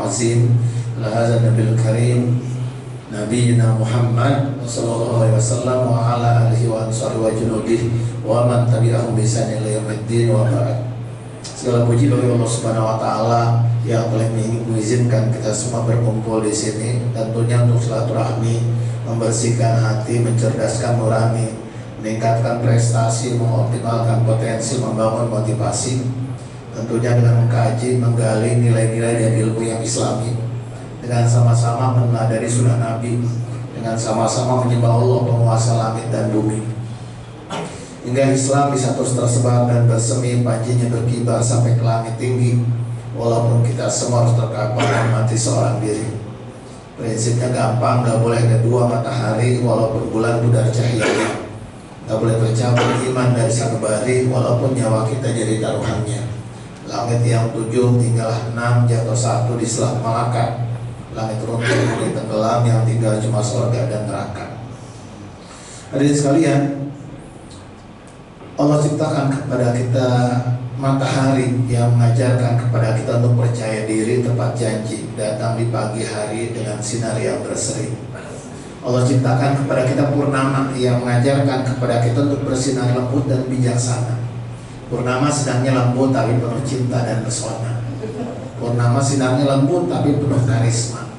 azim ala hadzal nabiyil karim nabiyina Muhammad sallallahu alaihi wasallam wa ala alihi wa ansari wa junudihi wa man tabi'ahum bi ihsan ila yaumiddin wa ba'd. Segala puji bagi Allah Subhanahu wa taala yang telah mengizinkan kita semua berkumpul di sini, tentunya untuk silaturahmi, membersihkan hati, mencerdaskan nurani, meningkatkan prestasi, mengoptimalkan potensi, membangun motivasi, tentunya dengan mengkaji, menggali nilai-nilai dan ilmu yang islami, dengan sama-sama meneladani sunnah Nabi, dengan sama-sama menyembah Allah penguasa langit dan bumi, hingga Islam bisa terus tersebar dan bersemi, pancinya berkibar sampai ke langit tinggi, walaupun kita semua harus terkapar mati seorang diri. Prinsipnya gampang, gak boleh ada dua matahari walaupun bulan pudar cahayanya, gak boleh tercabut iman dari sanubari walaupun nyawa kita jadi taruhannya. Langit yang 7 tinggallah 6, jatuh 1 di Selat Malaka. Langit runtuh di tenggelam, yang tinggal cuma surga dan neraka. Hadirin sekalian, Allah ciptakan kepada kita matahari yang mengajarkan kepada kita untuk percaya diri, tepat janji, datang di pagi hari dengan sinar yang berseri. Allah ciptakan kepada kita purnama yang mengajarkan kepada kita untuk bersinar lembut dan bijaksana. Purnama sinarnya lembut tapi penuh cinta dan pesona. Purnama sinarnya lembut tapi penuh karisma.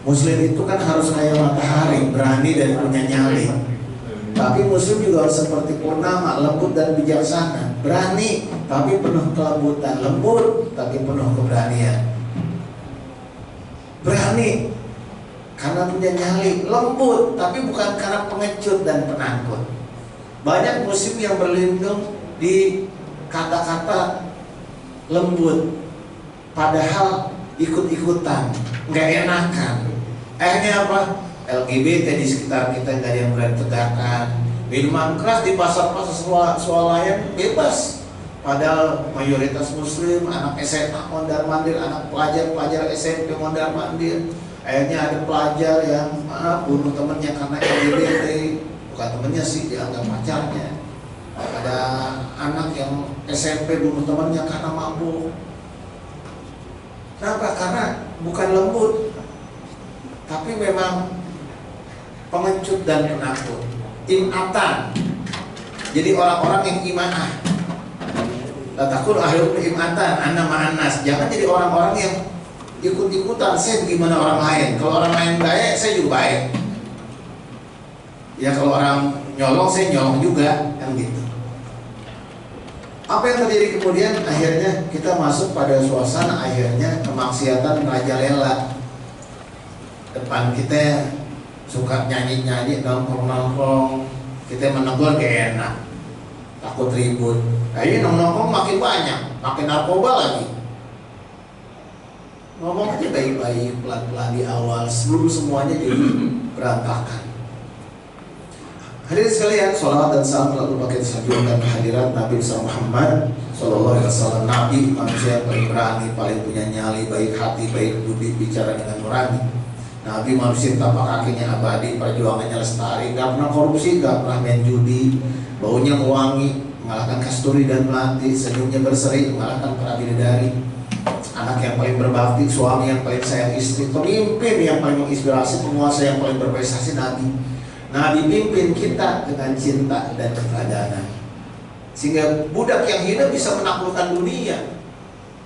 Muslim itu kan harus kayak matahari, berani dan punya nyali. Tapi Muslim juga harus seperti purnama, lembut dan bijaksana. Berani tapi penuh kelembutan, lembut tapi penuh keberanian. Berani karena punya nyali, lembut tapi bukan karena pengecut dan penakut. Banyak Muslim yang berlindung di kata-kata lembut, padahal ikut-ikutan, nggak enakan. Akhirnya apa? LGBT di sekitar kita nggak ada yang berani tegakkan. Minuman keras di pasar-pasar swalayan bebas, padahal mayoritas Muslim, anak SMA mondar-mandir, anak pelajar SMP mondar-mandir. Akhirnya ada pelajar yang bunuh temannya karena LGBT, bukan temannya sih, dianggap pacarnya. Ada anak yang SMP bunuh temannya karena mabuk. Kenapa? Karena bukan lembut, tapi memang pengecut dan penakut. Imatan. Jadi orang-orang yang imanah. La takun ahlul imatan, anna ma'anas. Jangan jadi orang-orang yang ikut-ikutan, saya bagaimana orang lain. Kalau orang lain baik, saya juga baik. Ya kalau orang nyolong, saya nyolong juga, kan gitu. Apa yang terjadi kemudian? Akhirnya kita masuk pada suasana akhirnya kemaksiatan merajalela. Depan kita suka nyanyi-nyanyi, nongkrong-nongkrong, kita menegur gak enak, takut ribut. Akhirnya nongkrong makin banyak, makin narkoba lagi. Ngomong aja baik-baik, pelan-pelan di awal, sebelum semuanya jadi berantakan. Hadirin sekalian, sholawat dan salam lalu pakai sajian kehadiran Nabi Muhammad Sallallahu Alaihi Wasallam. Nabi manusia yang paling berani, paling punya nyali, baik hati, baik budi, bicara dengan nurani. Nabi manusia tapak kakinya abadi, perjuangannya lestari, gak pernah korupsi, gak pernah main judi, baunya mewangi, mengalahkan kasturi dan melati, senyumnya berseri, mengalahkan para bidadari. Anak yang paling berbakti, suami yang paling sayang istri, pemimpin yang paling menginspirasi, penguasa yang paling berprestasi, Nabi. Nabi pimpin kita dengan cinta dan keteladanan, sehingga budak yang hina bisa menaklukkan dunia.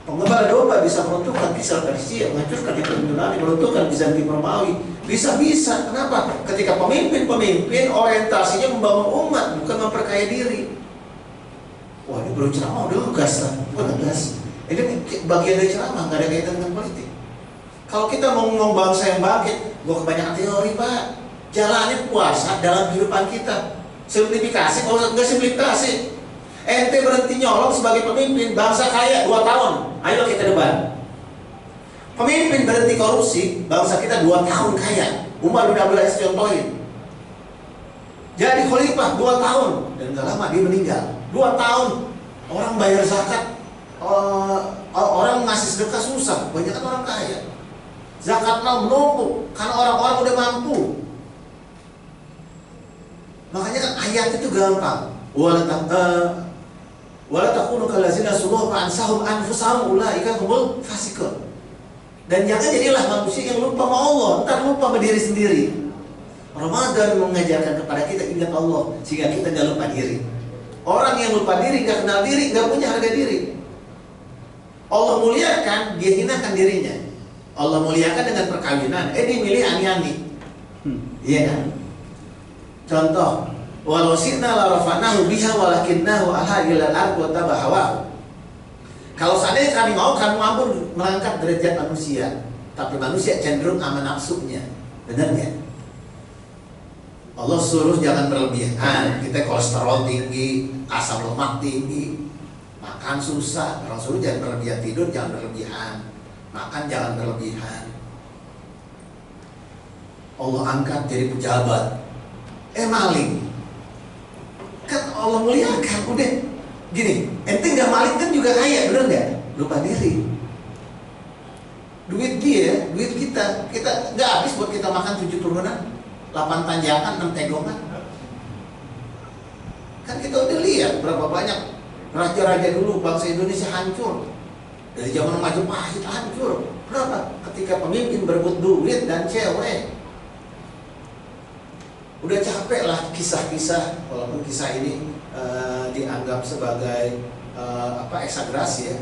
Pengembala domba bisa meruntuhkan Kisra Persia, menghancurkan Imperium Yunani, meruntuhkan Bizantium Romawi. Bisa-bisa. Kenapa? Ketika pemimpin orientasinya membangun umat, bukan memperkaya diri. Wah, ini belum ceramah, udah ngegas lah. Bukan ngegas. Ini bagian dari ceramah, nggak ada kaitan dengan politik. Kalau kita mau ngomong bangsa yang bangkit, gua kebanyakan teori, Pak. Jalani puasa dalam kehidupan kita. Simplifikasi, kalau nggak simplifikasi, ente berhenti nyolong sebagai pemimpin, bangsa kaya 2 tahun, ayo kita debat. Pemimpin berhenti korupsi, bangsa kita 2 tahun kaya. Umar bin Abdul Aziz contohin. Jadi khalifah 2 tahun, dan gak lama dia meninggal. 2 tahun, orang bayar zakat, orang ngasih sedekah susah, banyak kan orang kaya. Zakat mau menumpuk, karena orang-orang udah mampu. Makanya kan ayat itu gampang. Wala takunu kallazina suluhu fa ansahum anfusahum ulaika humul fasiqun. Dan jangan jadilah manusia yang lupa sama Allah, ntar lupa sama diri sendiri. Ramadan mengajarkan kepada kita ingat Allah, sehingga kita gak lupa diri. Orang yang lupa diri, gak kenal diri, gak punya harga diri. Allah muliakan, dia hinakan dirinya. Allah muliakan dengan perkawinan, dia milih ani-ani. Iya kan? Contoh, walau sirna la rafa'nahu biha walakinnahu aha ilal ardh wa tabahawahu. Kalau seandainya kami mau, kami mampu mengangkat derajat manusia, tapi manusia cenderung sama nafsunya. Benar nggak? Allah suruh jangan berlebihan. Kita kolesterol tinggi, asam lemak tinggi, makan susah. Allah suruh jangan berlebihan, tidur jangan berlebihan, makan jangan berlebihan. Allah angkat jadi pejabat, maling. Kan Allah muliakan, udah. Gini, ente nggak maling kan juga kaya, bener nggak? Lupa diri. Duit dia, duit kita nggak habis buat kita makan 7 turunan, 8 tanjakan, 6 tegongan. Kan kita udah lihat berapa banyak raja-raja dulu bangsa Indonesia hancur. Dari zaman Majapahit hancur. Kenapa? Ketika pemimpin berebut duit dan cewek. Udah capek lah kisah-kisah, walaupun kisah ini dianggap sebagai eksagerasi ya,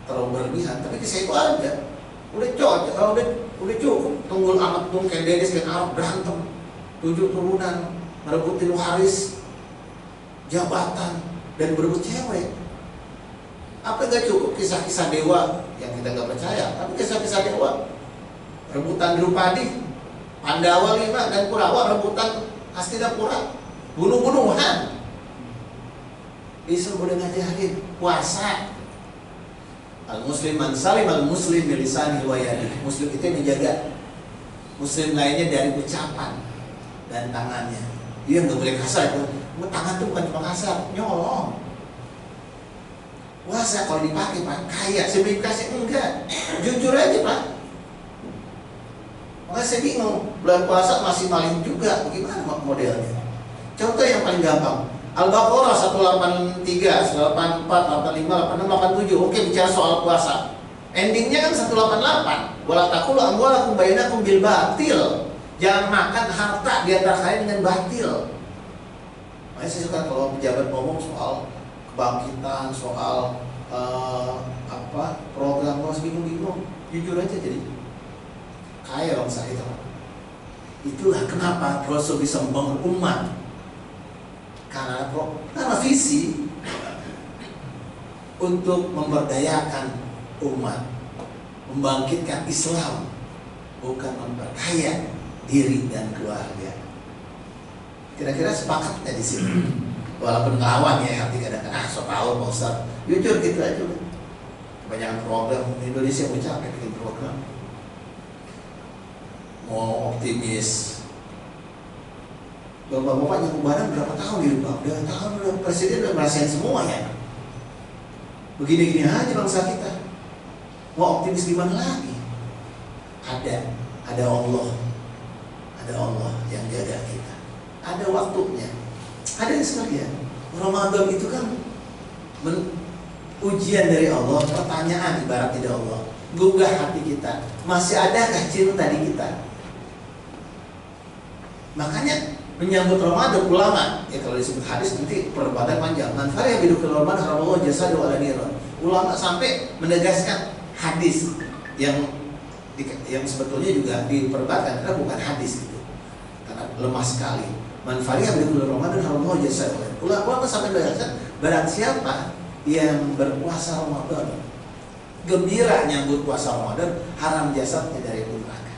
terlalu berlebihan, tapi kisah itu ada. Udah cukup tunggul anak tung kayak Dedes kayak Arab berantem 7 turunan merebutin waris jabatan dan berebut cewek. Apa gak cukup kisah-kisah dewa yang kita gak percaya, tapi kisah-kisah dewa rebutan Drupadi, Pandawa 5 dan Kurawa rebutan Hastinapura, bunuh-bunuhan. Islam udah ngajarin puasa. Al-muslim man salim al-muslim bilisani wa yadihi. Muslim itu yang menjaga muslim lainnya dari ucapan dan tangannya. Dia nggak boleh kasar. Tangan tuh bukan cuma kasar, nyolong. Puasa kalau dipakai Pak, kaya. Saya kasih enggak. Jujur aja Pak. Makanya saya bingung, bulan puasa masih maling juga. Bagaimana modelnya? Contoh yang paling gampang, Al-Baqarah 183, 184, 85, 86, 87. Oke, bicara soal puasa. Endingnya kan 188. Wala taqulu amwalakum bainakum bil batil. Jangan makan harta di antara kalian dengan batil. Makanya saya suka kalau pejabat ngomong soal kebangkitan, soal program, masih bingung-bingung. Jujur aja jadi. Kaya bangsa itu. Itulah kenapa Rasul bisa membangun umat. Karena visi untuk memberdayakan umat, membangkitkan Islam, bukan memperkaya diri dan keluarga. Kira-kira sepakat nggak di sini? Walaupun ngelawan ya, hati kadang-kadang so tau Pak Ustaz. Jujur gitu aja. Kebanyakan program Indonesia mau capek bikin program. Mau optimis. Bapak-bapak nyambung barang berapa tahun di rumah? Udah tahun udah presiden udah merasain semua ya. Begini-gini aja bangsa kita. Mau optimis di mana lagi? Ada Allah. Ada Allah yang jaga kita. Ada waktunya. Ada sekalian. Ramadan itu kan ujian dari Allah, pertanyaan ibarat tidak Allah. Gugah hati kita. Masih adakah cinta di kita? Makanya menyambut Ramadan ulama, ya kalau disebut hadis nanti perdebatan panjang. Man farih bidukul Ramadan haramallahu jasadu ala niran. Ulama sampai menegaskan hadis yang sebetulnya juga diperdebatkan karena bukan hadis itu. Karena lemah sekali. Man farih bidukul Ramadan haramallahu jasadu ala niran. Ulama sampai menegaskan barang siapa yang berpuasa Ramadan, gembira nyambut puasa Ramadan, haram jasadnya dari neraka.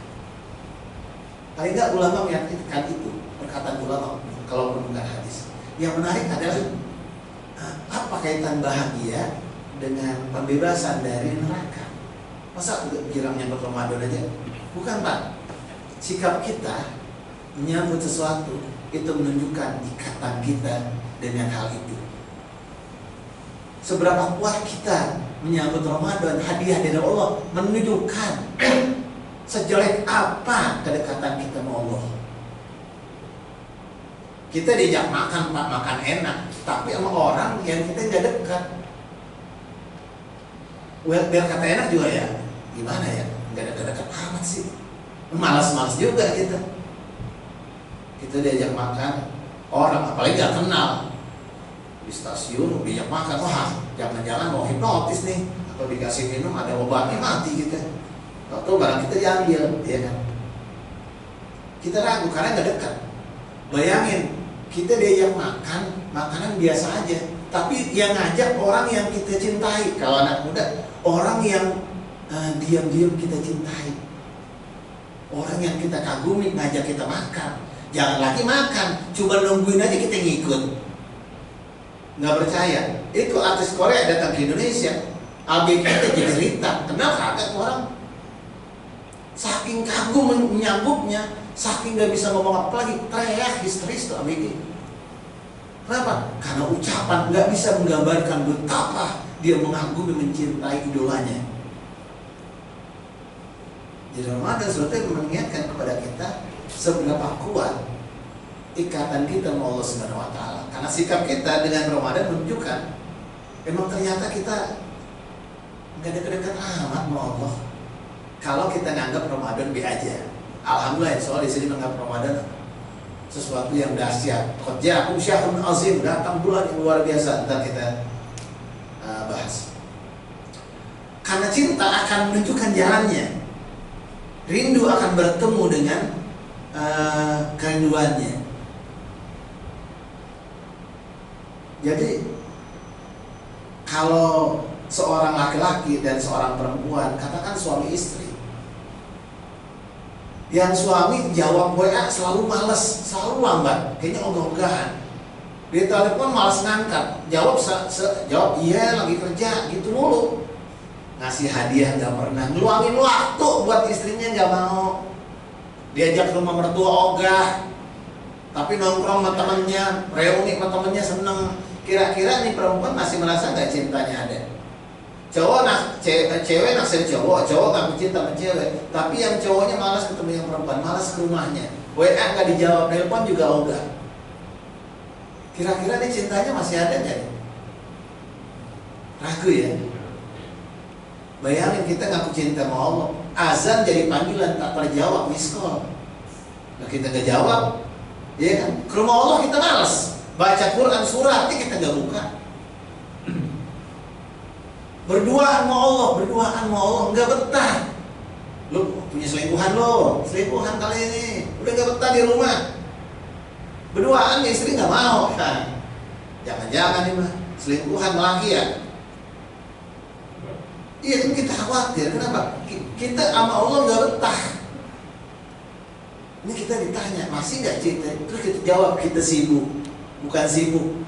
Paling enggak ulama meyakinkan itu. Perkataan ulama kalau bukan hadis. Yang menarik adalah apa kaitan bahagia dengan pembebasan dari neraka? Masa bilang nyambut Ramadan aja? Bukan Pak. Sikap kita menyambut sesuatu itu menunjukkan ikatan kita dengan hal itu. Seberapa kuat kita menyambut Ramadan, hadiah dari Allah menunjukkan sejelek apa kedekatan kita sama Allah. Kita diajak makan, Pak, makan enak, tapi sama orang yang kita nggak dekat. Biar kata enak juga ya, gimana ya, nggak dekat-dekat amat sih, malas-malas juga kita diajak makan orang, apalagi nggak kenal di stasiun diajak makan, wah jangan-jangan mau hipnotis nih, atau dikasih minum ada obatnya mati kita, atau barang kita diambil, ya kan? Kita ragu karena nggak dekat. Bayangin kita diajak makan makanan biasa aja, tapi yang ngajak orang yang kita cintai. Kalau anak muda, orang yang diam-diam kita cintai, orang yang kita kagumi ngajak kita makan. Jangan lagi makan, cuma nungguin aja kita ngikut. Nggak percaya. Itu artis Korea datang ke Indonesia, ABG kita jadi cerita. Kenal kagak orang? Saking kagum menyambutnya, saking nggak bisa ngomong apa lagi, teriak histeris tuh ABG. Kenapa? Karena ucapan nggak bisa menggambarkan betapa dia mengagumi, mencintai idolanya. Jadi Ramadan sebetulnya mengingatkan kepada kita seberapa kuat ikatan kita sama Allah Subhanahu wa Ta'ala. Karena sikap kita dengan Ramadan menunjukkan memang ternyata kita nggak dekat-dekat amat sama Allah. Kalau kita nganggap Ramadan B aja. Alhamdulillah, soal di sini menganggap Ramadan sesuatu yang dahsyat. Qad ja'akum syahrun azim, datang bulan yang luar biasa. Ntar kita bahas. Karena cinta akan menunjukkan jalannya. Rindu akan bertemu dengan kerinduannya. Jadi kalau seorang laki-laki dan seorang perempuan, katakan suami istri, yang suami jawab WA selalu males, selalu lambat, kayaknya ogah-ogahan. Dia telepon malas ngangkat, jawab iya lagi kerja, gitu mulu. Ngasih hadiah nggak pernah, ngeluangin waktu buat istrinya nggak mau. Diajak ke rumah mertua ogah, tapi nongkrong sama temennya, reuni sama temennya seneng. Kira-kira nih perempuan masih merasa nggak cintanya ada? Cewek naksir cowok nggak cinta sama cewek, tapi yang cowoknya malas ketemu yang perempuan, malas ke rumahnya, WA nggak dijawab, telepon juga ogah. Kira-kira nih cintanya masih ada nggak? Ragu ya. Bayangin kita ngaku cinta sama Allah, azan jadi panggilan tak terjawab, miss call. Nah kita nggak jawab, ya kan? Ke rumah Allah kita malas, baca Quran surat kita nggak buka. Berduaan sama Allah nggak betah. Lu punya selingkuhan selingkuhan kali ini, udah nggak betah di rumah. Berduaan istri nggak mau, kan? Jangan-jangan nih mah selingkuhan lagi ya? Iya kan kita khawatir, kenapa? Kita sama Allah nggak betah. Ini kita ditanya, masih nggak cinta? Terus kita jawab, kita sibuk, bukan sibuk.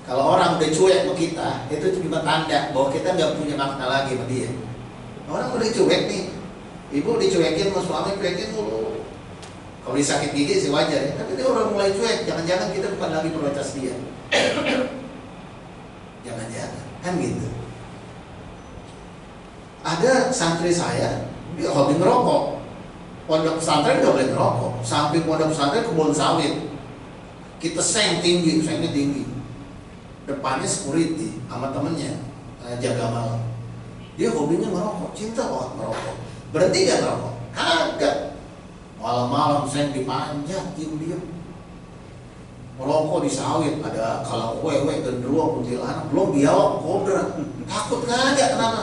Kalau orang udah cuek sama kita, itu cuma tanda bahwa kita nggak punya makna lagi sama dia. Orang udah cuek nih, ibu dicuekin sama suami, cuekin mulu. Kalau disakit gigi sih wajar ya, tapi dia orang mulai cuek, jangan-jangan kita bukan lagi prioritas dia. Jangan-jangan, kan gitu. Ada santri saya, dia hobi ngerokok. Pondok pesantren nggak boleh ngerokok. Samping pondok pesantren kebun sawit. Kita sengnya tinggi. Depannya security sama temennya jaga malam. Dia hobinya ngerokok, cinta banget ngerokok. Berhenti gak ngerokok? Kagak. Malam-malam seng dipanjat, diem-diem. Ngerokok di sawit, ada kalau wewe gendruwo kuntilanak, belum biawak kobra. Takut kagak, kenapa?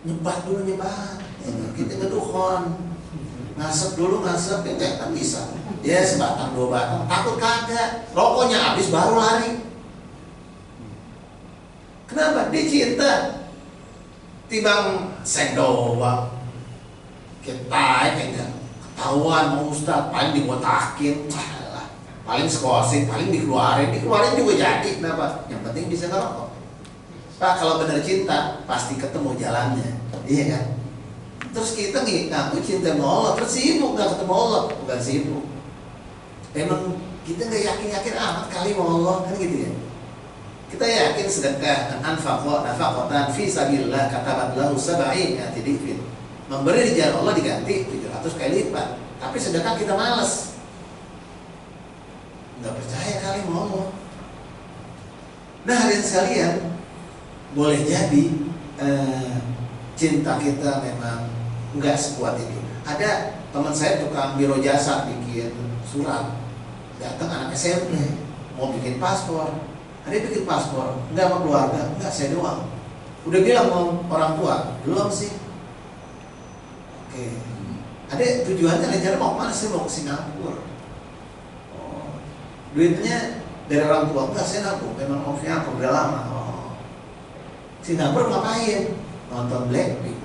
Nyebat dulu kita ngeduhon, ngasep dulu ya kan bisa. Ya sebatang dua batang, takut kagak. Rokoknya habis baru lari. Kenapa? Dia cinta. Tibang seng doang. Kita enggak ketahuan mau ustad, paling dibotakin, paling skorsing, paling dikeluarin juga jadi. Kenapa? Yang penting bisa ngerokok. Pak, kalau benar cinta pasti ketemu jalannya, iya kan? Terus kita ngaku cinta sama Allah, terus sibuk nggak ketemu Allah, bukan sibuk. Emang kita nggak yakin amat kali sama Allah, kan gitu ya? Kita yakin sedekah nafaqatan fi sabilillah katabat lahu 70 dhifin. Memberi di jalan Allah diganti 700 kali lipat. Tapi sedekah kita malas. Nggak percaya kali sama Allah. Nah, hadirin sekalian, boleh jadi cinta kita memang nggak sekuat itu. Ada teman saya tukang biro jasa bikin surat, datang anak SMP mau bikin paspor, ada bikin paspor, nggak sama keluarga, nggak saya doang. Udah bilang mau orang tua, belum sih. Oke, ada tujuannya rencana mau mana? Saya mau ke Singapura. Oh, duitnya dari orang tua, enggak saya nabung, memang mau ke Singapura udah lama. Oh, Singapura ngapain? Nonton Blackpink.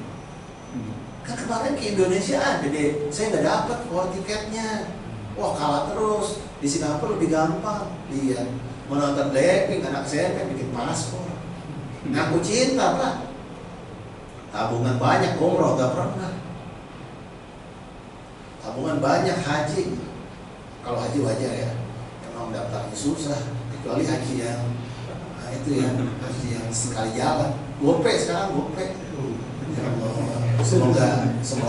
Kan kemarin ke Indonesia ada deh, saya nggak dapat tiketnya. Wah kalah terus, di Singapura lebih gampang. Lihat, mau nonton Blackpink, anak saya pengen bikin paspor. Ngaku cinta Pak. Tabungan banyak, umroh gak pernah. Tabungan banyak, haji. Kalau haji wajar ya, memang daftarnya susah. Kecuali haji yang itu ya, haji yang sekali jalan. Gope sekarang gope. Ya Allah, semoga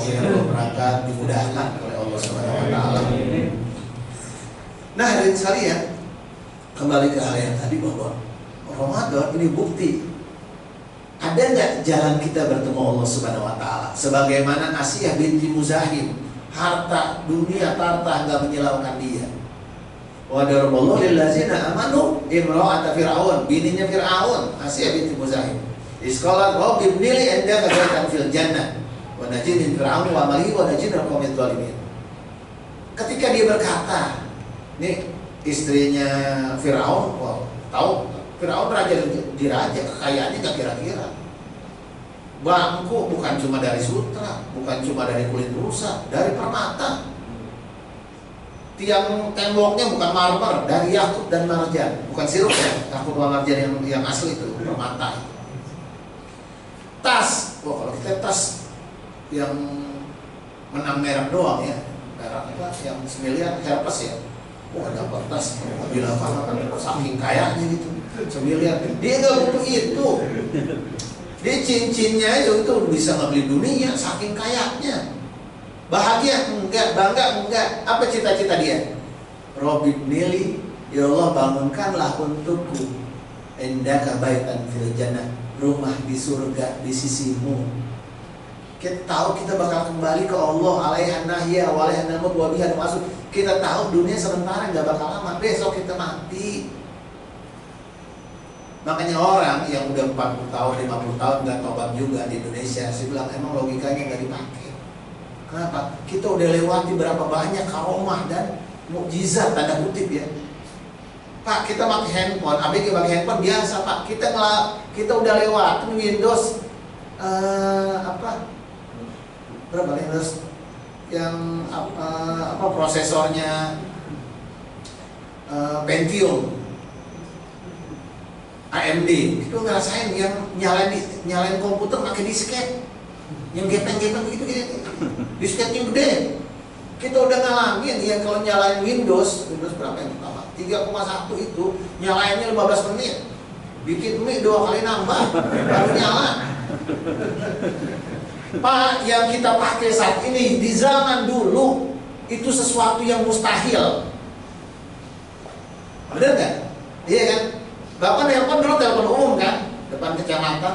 yang belum berangkat dimudahkan oleh Allah Subhanahu Wa Taala. Nah hadirin sekalian, kembali ke hal yang tadi bahwa Ramadan ini bukti. Ada nggak jalan kita bertemu Allah Subhanahu Wa Taala? Sebagaimana Asiyah binti Muzahim, harta dunia tarta nggak menyilaukan dia. Wa daraballahu lil ladzina amanu imra'ata fir'aun, bininya Fir'aun, Asiyah binti Muzahim. Isqalat rabbi ibnili indaka baitan fil jannah wa najini fir'aun wa amalihi wa najini al-qawmi dzalimin. Ketika dia berkata, nih istrinya Fir'aun, wow, tahu Fir'aun raja diraja, kekayaannya gak kira-kira. Bangku bukan cuma dari sutra, bukan cuma dari kulit rusa, dari permata. Tiang temboknya bukan marmer, dari yakut dan marjan, bukan sirup ya, yakut dan marjan yang asli itu, permata. Tas, wah kalau kita tas yang menang merek doang ya, merek apa yang semiliar Herpes ya. Wah dapat tas, bila kan saking kayanya gitu, semiliar. Dia nggak butuh itu, dia cincinnya itu bisa ngebeli dunia, saking kayanya. Bahagia enggak, bangga enggak. Apa cita-cita dia? Robbi ibnili, ya Allah bangunkanlah untukku indaka baitan fil jannah, rumah di surga di sisimu. Kita tahu kita bakal kembali ke Allah, alaihan nahya wa alaihan namut wa biha masuk. Kita tahu dunia sementara nggak bakal lama, besok kita mati. Makanya orang yang udah 40 tahun, 50 tahun nggak tobat juga di Indonesia, saya bilang emang logikanya nggak dipakai. Kenapa? Kita udah lewati berapa banyak karomah dan mukjizat tanda kutip ya. Pak, kita pakai handphone, ABG pakai handphone biasa Pak. Kita udah lewat Windows berapa Windows yang prosesornya Pentium AMD. Kita ngerasain yang nyalain komputer pakai disket, yang gepeng-gepeng gitu. Disket yang gede. Kita udah ngalamin ya kalau nyalain Windows berapa yang pertama? 3,1 itu nyalainnya 15 menit. Bikin mie 2 kali nambah baru nyala. Pak, yang kita pakai saat ini di zaman dulu itu sesuatu yang mustahil. Bener nggak? Iya kan? Bapak nelpon dulu telepon umum kan, depan kecamatan,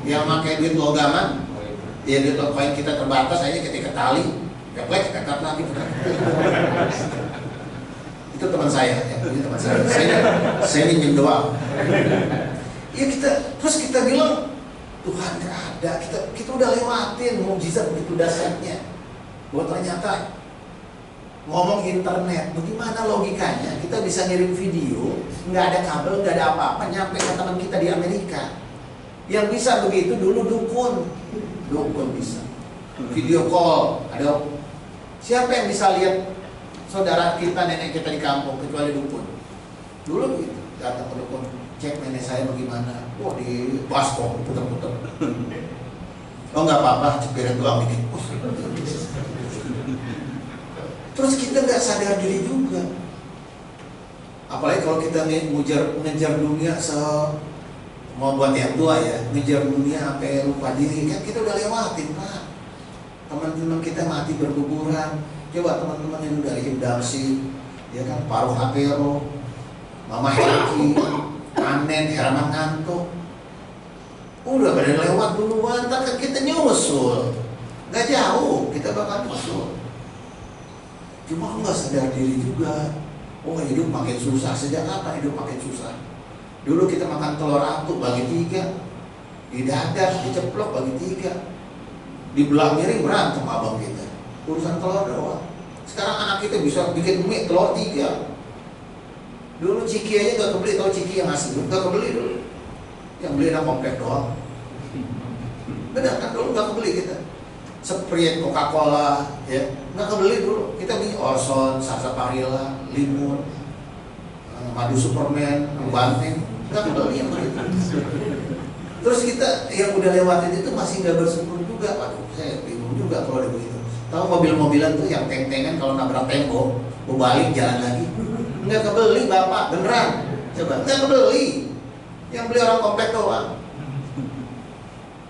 yang pakai duit logaman. Ya duit koin kita terbatas, aja ketika tali, keplek kita cut lagi. Itu teman saya, ya, itu teman saya. Saya minjem doang. Ya terus kita bilang Tuhan nggak ada, kita udah lewatin mukjizat begitu dahsyatnya. Bahwa ternyata ngomong internet, bagaimana logikanya kita bisa ngirim video, nggak ada kabel, nggak ada apa-apa, nyampe ke teman kita di Amerika. Yang bisa begitu dulu dukun bisa. Video call, ada siapa yang bisa lihat saudara kita, nenek kita di kampung kecuali dukun. Dulu begitu, datang ke dukun, cek nenek saya bagaimana. Wah di baskom puter-puter. Oh nggak apa-apa, cepirin doang dikit. Terus kita nggak sadar diri juga. Apalagi kalau kita ngejar dunia mau buat yang tua ya, ngejar dunia sampai lupa diri kan kita udah lewatin Pak. Teman-teman kita mati berguguran. Coba teman-teman yang udah Hib Damsi, ya kan, Paruh Apero, Mama Heki, Anen, Herman Nganto. Udah pada lewat duluan, ntar kan kita nyusul. Nggak jauh, kita bakal nyusul. Cuma nggak sadar diri juga. Oh, hidup makin susah. Sejak kapan hidup makin susah? Dulu kita makan telur atuk bagi 3, didadar, diceplok bagi 3, dibelah miring berantem abang kita. Urusan telur doang. Sekarang anak kita bisa bikin mie telur 3. Dulu ciki aja nggak kebeli, tau ciki yang asli nggak kebeli dulu. Yang beli anak komplek doang. Benar kan, dulu nggak kebeli kita. Sprite, Coca-Cola, ya nggak kebeli dulu. Kita beli Orson, Sarsaparilla, Limun, madu Superman, Banteng, nggak kebeli yang begitu. Terus kita yang udah lewatin itu masih nggak bersyukur juga. Waduh, saya bingung juga kalau ada begitu. Tahu mobil-mobilan tuh yang teng-tengan kalau nabrak tembok, balik jalan lagi. Nggak kebeli bapak, beneran. Coba, nggak kebeli. Yang beli orang komplek doang.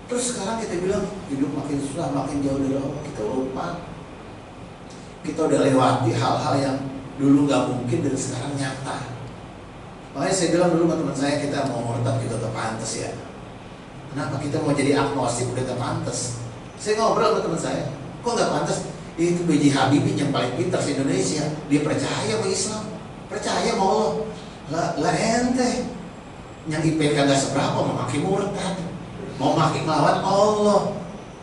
Terus sekarang kita bilang hidup makin susah, makin jauh dari Allah. Kita lupa. Kita udah lewati hal-hal yang dulu nggak mungkin dan sekarang nyata. Makanya saya bilang dulu sama teman saya, kita mau murtad kita udah pantas ya. Kenapa kita mau jadi agnostik udah udah pantas? Saya ngobrol sama teman saya, kok nggak pantas? Itu B.J. Habibie yang paling pintar di Indonesia. Dia percaya sama Islam, percaya sama Allah. Lah ente yang IPK gak seberapa mau maki murtad, mau maki melawan Allah.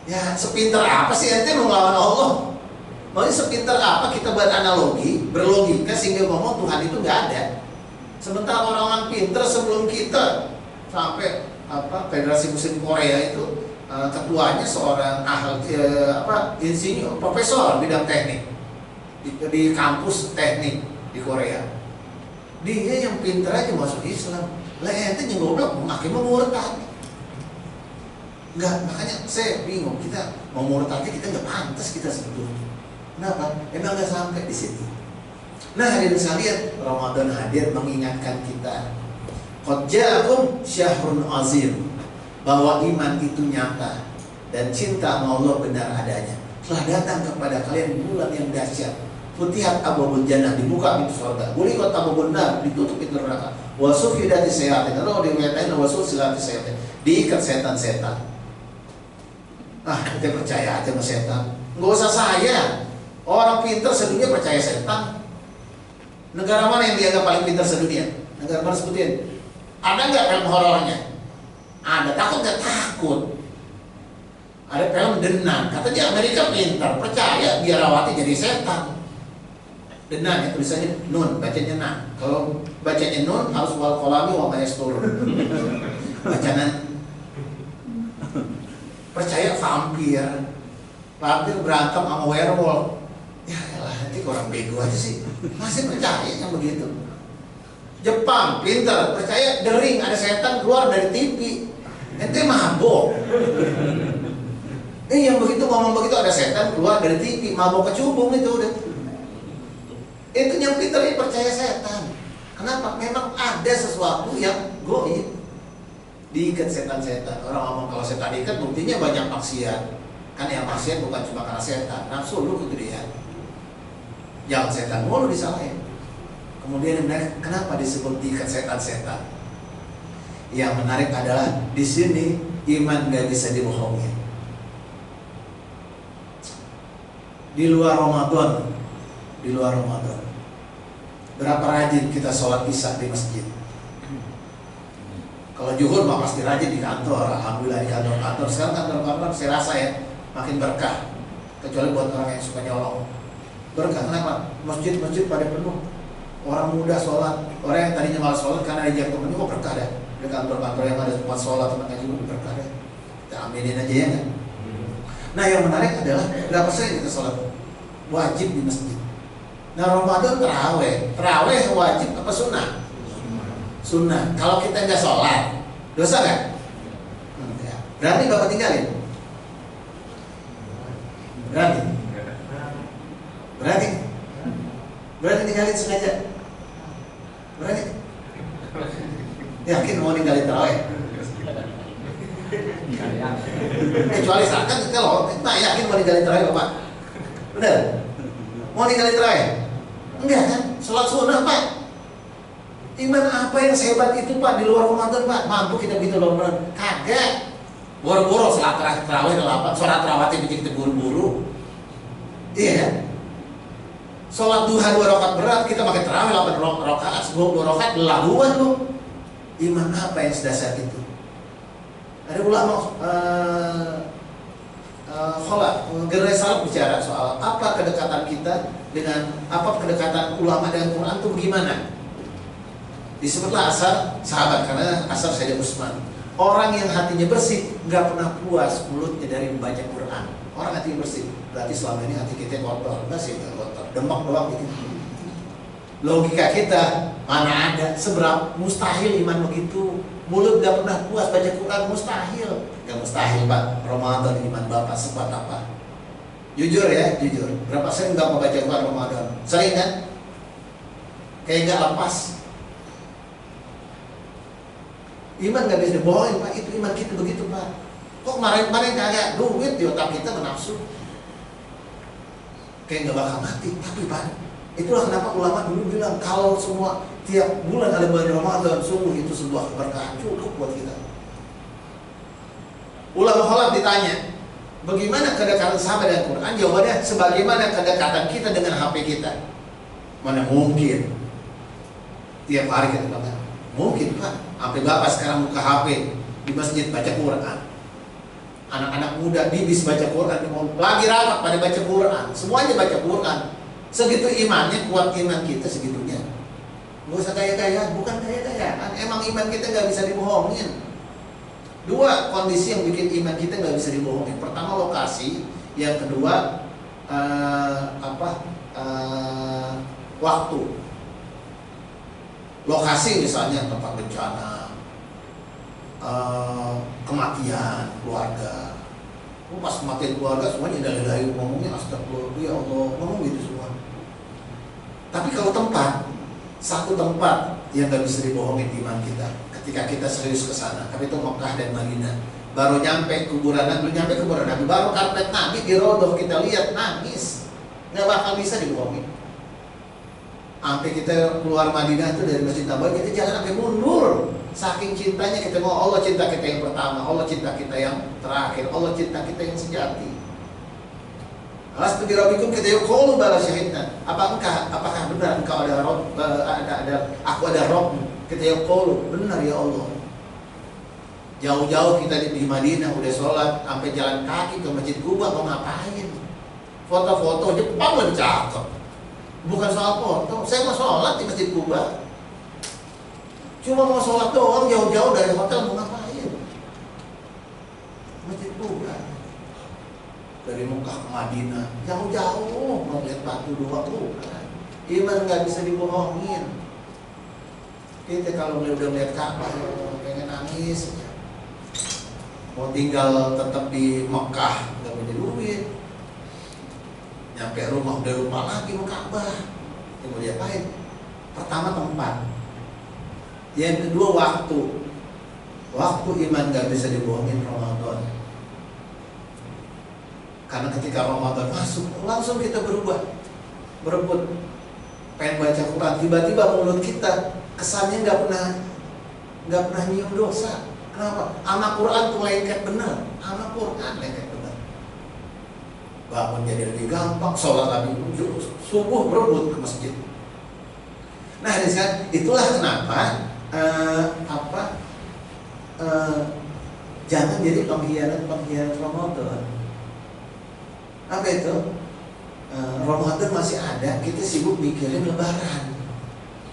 Ya sepintar apa sih ente mau melawan Allah? Makanya sepintar apa kita beranalogi, berlogika sehingga ngomong Tuhan itu gak ada. Sementara orang-orang pintar sebelum kita, sampai Federasi Muslim Korea itu ketuanya seorang insinyur, profesor bidang teknik di kampus teknik di Korea. Dia yang pintar aja masuk Islam. Lah ente yang goblok makin mau murtad. Enggak, makanya saya bingung, kita mau murtadnya kita nggak pantas kita sebetulnya. Kenapa? Emang nggak sampai di situ. Nah, hadirin sekalian, Ramadan hadir mengingatkan kita. Qad ja'akum syahrun azim, bahwa iman itu nyata dan cinta sama Allah benar adanya. Telah datang kepada kalian bulan yang dahsyat. Futihat abwabul jannah, dibuka pintu surga. Ghuliqat abwabun nar, ditutup pintu neraka. Wa sufidati syayatin, roh diwetain wa sulsilati syayatin, diikat setan-setan. Kita percaya aja sama setan. Nggak usah saya. Orang pintar sedunia percaya setan. Negara mana yang dianggap paling pintar sedunia? Negara mana sebutin? Ada nggak film horornya? Ada. Takut nggak? Takut. Ada film Denan. Katanya Amerika pintar, percaya biarawati jadi setan. Denan ya tulisannya nun, bacanya nan. Kalau bacanya nun harus wal kolami wa mayastur. Bacaan percaya vampir berantem sama werewolf. Ya elah, nanti orang bego aja sih. Masih percaya yang begitu. Jepang pintar, percaya dering ada setan keluar dari TV. Ente mabok. Yang begitu ngomong begitu ada setan keluar dari TV, mabok kecubung itu udah. Itu yang pintar ini percaya setan. Kenapa? Memang ada sesuatu yang goib. Diikat setan-setan. Orang ngomong kalau setan diikat buktinya banyak maksiat. Kan yang maksiat bukan cuma karena setan, nafsu lu kegedean. Jangan setan mulu disalahin. Kemudian yang menarik, kenapa disebut diikat setan-setan? Yang menarik adalah di sini iman gak bisa dibohongin. Di luar Ramadan, berapa rajin kita sholat isya di masjid? Kalau zuhur mah pasti rajin di kantor, alhamdulillah di kantor. Sekarang kantor saya rasa ya makin berkah, kecuali buat orang yang suka nyolong. Berkah kenapa? Masjid pada penuh, orang muda sholat, orang yang tadinya malas sholat karena ada jam temennya, kok berkah dah. Di kantor-kantor yang ada tempat sholat tempat ngaji berkah dah. Kita aminin aja ya kan. Nah yang menarik adalah berapa sering kita sholat wajib di masjid. Nah Ramadan terawih wajib apa sunnah? Sunnah. Kalau kita nggak sholat, dosa nggak? Berani bapak tinggalin? Berani tinggalin sengaja? Berani? Yakin mau ninggalin terawih? Kecuali saat kan kita loh, kita yakin mau ninggalin terawih bapak? Bener? Mau ninggalin terawih? Enggak kan? Sholat sunnah pak. Iman apa yang sehebat itu pak di luar Ramadan pak? Mampu kita begitu loh Ramadan? Kagak. Boro-boro sholat tarawih 8, sholat rawatib kita buru-buru. Iya. Sholat duha 2 rakaat berat, kita pakai tarawih 8 rakaat, 2 rakaat laluan loh. Iman apa yang sedasar itu? Ada ulama generasi salaf bicara soal apa kedekatan kita dengan kedekatan ulama dengan Quran itu bagaimana? Disebutlah asar sahabat, karena asar Sayyidina Utsman. Orang yang hatinya bersih nggak pernah puas mulutnya dari membaca Quran. Orang hatinya bersih, berarti selama ini hati kita kotor. Enggak sih, nggak kotor, demak doang gitu. Logika kita mana ada, seberapa mustahil iman begitu. Mulut nggak pernah puas baca Quran, mustahil. Nggak mustahil Pak. Ramadan iman Bapak sempat apa? Jujur ya, jujur. Berapa sering nggak mau baca Quran Ramadan? Sering kan? Kayak nggak lepas. Iman gak bisa dibohongin Pak, itu iman kita begitu Pak. Kok kemarin kagak duit di otak kita menafsu, kayak gak bakal mati. Tapi Pak, itulah kenapa ulama dulu bilang kalau semua tiap bulan ada bulan Ramadan, sungguh itu sebuah keberkahan cukup buat kita. Ulama kholaf ditanya, bagaimana kedekatan sahabat dengan Quran? Jawabannya, sebagaimana kedekatan kita dengan HP kita. Mana mungkin tiap hari kita bilang, mungkin Pak. Sampai Bapak sekarang buka HP di masjid baca Quran. Anak-anak muda bibis baca Quran, lagi rapat pada baca Quran. Semuanya baca Quran. Segitu imannya, kuat iman kita segitunya. Gak usah gaya-gaya, bukan gaya-gayaan. Emang iman kita gak bisa dibohongin. 2 kondisi yang bikin iman kita gak bisa dibohongin. Pertama lokasi, yang kedua waktu. Lokasi misalnya tempat bencana, kematian keluarga. Pas kematian keluarga semuanya dalil-dalil ngomongnya astagfirullah ya Allah, ngomong gitu semua. Tapi kalau satu tempat yang gak bisa dibohongin iman kita, ketika kita serius ke sana, tapi itu Mekah dan Madinah. Baru nyampe kuburan Nabi, baru karpet Nabi di Rodoh kita lihat, nangis. Gak bakal bisa dibohongin. Sampai kita keluar Madinah itu dari Masjid Nabawi, kita jalan sampai mundur. Saking cintanya kita mau, Allah cinta kita yang pertama, Allah cinta kita yang terakhir, Allah cinta kita yang sejati. Alastu birabbikum kita yaqulu bala syahidna. Apakah benar engkau ada Rabb, aku ada Rabb? Kita yaqulu, benar ya Allah. Jauh-jauh kita di Madinah udah sholat, sampai jalan kaki ke Masjid Kuba, mau ngapain? Foto-foto Jepang lebih cakep. Bukan soal foto, saya mau sholat di Masjid Kuba. Cuma mau sholat doang, jauh-jauh dari hotel, mau ngapain? Masjid Kuba. Dari Mekah ke Madinah, jauh-jauh, mau lihat batu doang, bukan. Iman gak bisa dibohongin. Kita kalau udah lihat Ka'bah, pengen nangis. Mau tinggal tetap di Mekah, gak punya duit. Nyampe rumah udah lupa lagi mau Ka'bah. Mau diapain? Pertama tempat. Yang kedua waktu. Waktu iman gak bisa dibohongin Ramadan. Karena ketika Ramadan masuk, langsung kita berubah. Berebut pengen baca Quran, tiba-tiba mulut kita kesannya gak pernah nyium dosa. Kenapa? Anak Quran tuh lengket benar. Anak Quran lengket benar. Bangun jadi lebih gampang, sholat lagi subuh berebut ke masjid. Nah, itulah kenapa jangan jadi pengkhianat Ramadan. Apa itu? Ramadan masih ada, kita sibuk mikirin Lebaran.